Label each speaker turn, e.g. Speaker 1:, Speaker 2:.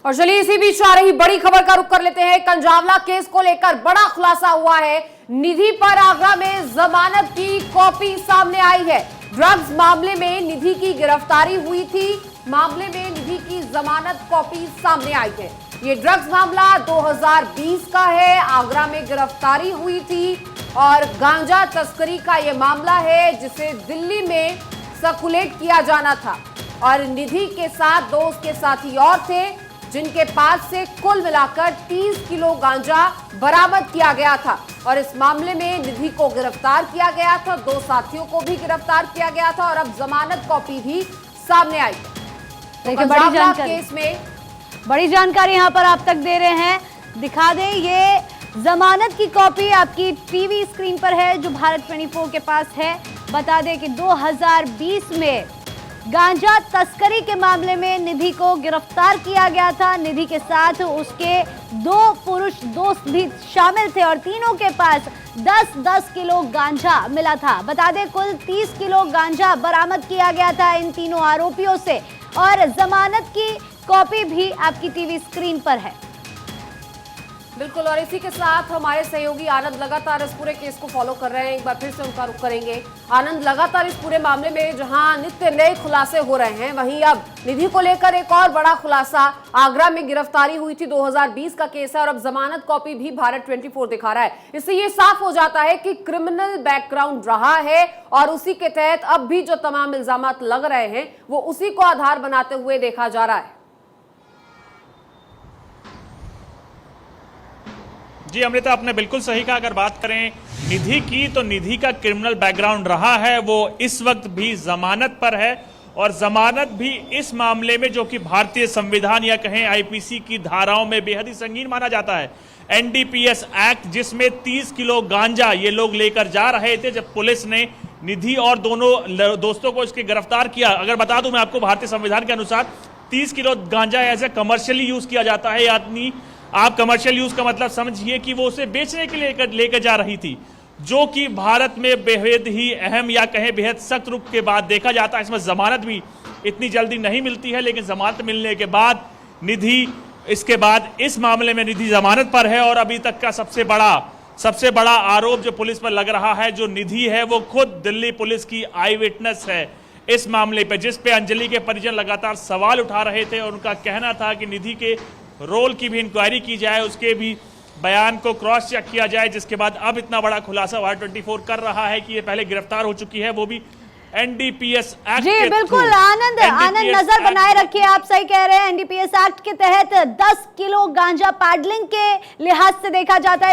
Speaker 1: और चलिए इसी बीच आ रही बड़ी खबर का रुख कर लेते हैं। कंजावला केस को लेकर बड़ा खुलासा हुआ है। निधि पर आगरा में जमानत की कॉपी सामने आई है। ड्रग्स मामले में निधि की गिरफ्तारी हुई थी। मामले में निधि की जमानत कॉपी सामने आई है। ये ड्रग्स मामला 2020 का है। आगरा में गिरफ्तारी हुई थी और गांजा तस्करी का ये मामला है जिसे दिल्ली में सर्कुलेट किया जाना था। और निधि के साथ दो उसके साथी और थे जिनके पास से कुल मिलाकर 30 किलो गांजा बरामद किया गया था। और इस मामले में निधि को गिरफ्तार किया गया था, दो साथियों को भी गिरफ्तार किया गया था और अब जमानत कॉपी भी सामने आई।
Speaker 2: देखिए बड़ी जानकारी यहाँ पर आप तक दे रहे हैं। दिखा दें, ये जमानत की कॉपी आपकी टीवी स्क्रीन पर है जो भारत 24 के पास है। बता दें कि 2020 में गांजा तस्करी के मामले में निधि को गिरफ्तार किया गया था। निधि के साथ उसके दो पुरुष दोस्त भी शामिल थे और तीनों के पास 10-10 किलो गांजा मिला था। बता दें कुल 30 किलो गांजा बरामद किया गया था इन तीनों आरोपियों से और जमानत की कॉपी भी आपकी टीवी स्क्रीन पर है।
Speaker 1: बिल्कुल, और इसी के साथ हमारे सहयोगी आनंद लगातार इस पूरे केस को फॉलो कर रहे हैं। एक बार फिर से उनका रुख करेंगे। आनंद, लगातार इस पूरे मामले में जहां नित्य नए खुलासे हो रहे हैं, वहीं अब निधि को लेकर एक और बड़ा खुलासा। आगरा में गिरफ्तारी हुई थी, 2020 का केस है और अब जमानत कॉपी भी भारत 24 दिखा रहा है। इससे ये साफ हो जाता है कि क्रिमिनल बैकग्राउंड रहा है और उसी के तहत अब भी जो तमाम इल्जामात लग रहे हैं वो उसी को आधार बनाते हुए देखा जा रहा है।
Speaker 3: जी अमृता, आपने बिल्कुल सही कहा। अगर बात करें निधि की तो निधि का क्रिमिनल बैकग्राउंड रहा है, वो इस वक्त भी जमानत पर है और जमानत भी इस मामले में जो कि भारतीय संविधान या कहें आईपीसी की धाराओं में बेहद ही संगीन माना जाता है। एनडीपीएस एक्ट, जिसमें 30 किलो गांजा ये लोग लेकर जा रहे थे जब पुलिस ने निधि और दोनों दोस्तों को इसके गिरफ्तार किया। अगर बता दूं मैं आपको, भारतीय संविधान के अनुसार 30 किलो गांजा एज ए कमर्शियली यूज किया जाता है। यानी आप कमर्शियल यूज का मतलब समझिए कि वो उसे बेचने के लिए लेकर जा रही थी, जो कि भारत में बेहद ही अहम या कहें बेहद सख्त रुख के बाद देखा जाता है। इसमें जमानत भी इतनी जल्दी नहीं मिलती है, लेकिन जमानत मिलने के बाद निधि, इसके बाद इस मामले में निधि जमानत पर है। और अभी तक का सबसे बड़ा आरोप जो पुलिस पर लग रहा है, जो निधि है, वो खुद दिल्ली पुलिस की आई विटनेस है इस मामले पे, जिस पे अंजलि के परिजन लगातार सवाल उठा रहे थे और उनका कहना था कि निधि के रोल की भी इंक्वायरी की जाए, उसके भी बयान को क्रॉस चेक किया जाए। जिसके बाद अब इतना बड़ा खुलासा भारत 24 कर रहा है कि ये पहले गिरफ्तार हो चुकी है, वो भी एनडीपीएस एक्ट।
Speaker 2: जी बिल्कुल आनंद नजर बनाए रखिए। आप सही कह रहे हैं, एनडीपीएस एक्ट के तहत 10 किलो गांजा पैडलिंग के लिहाज से देखा जाता है।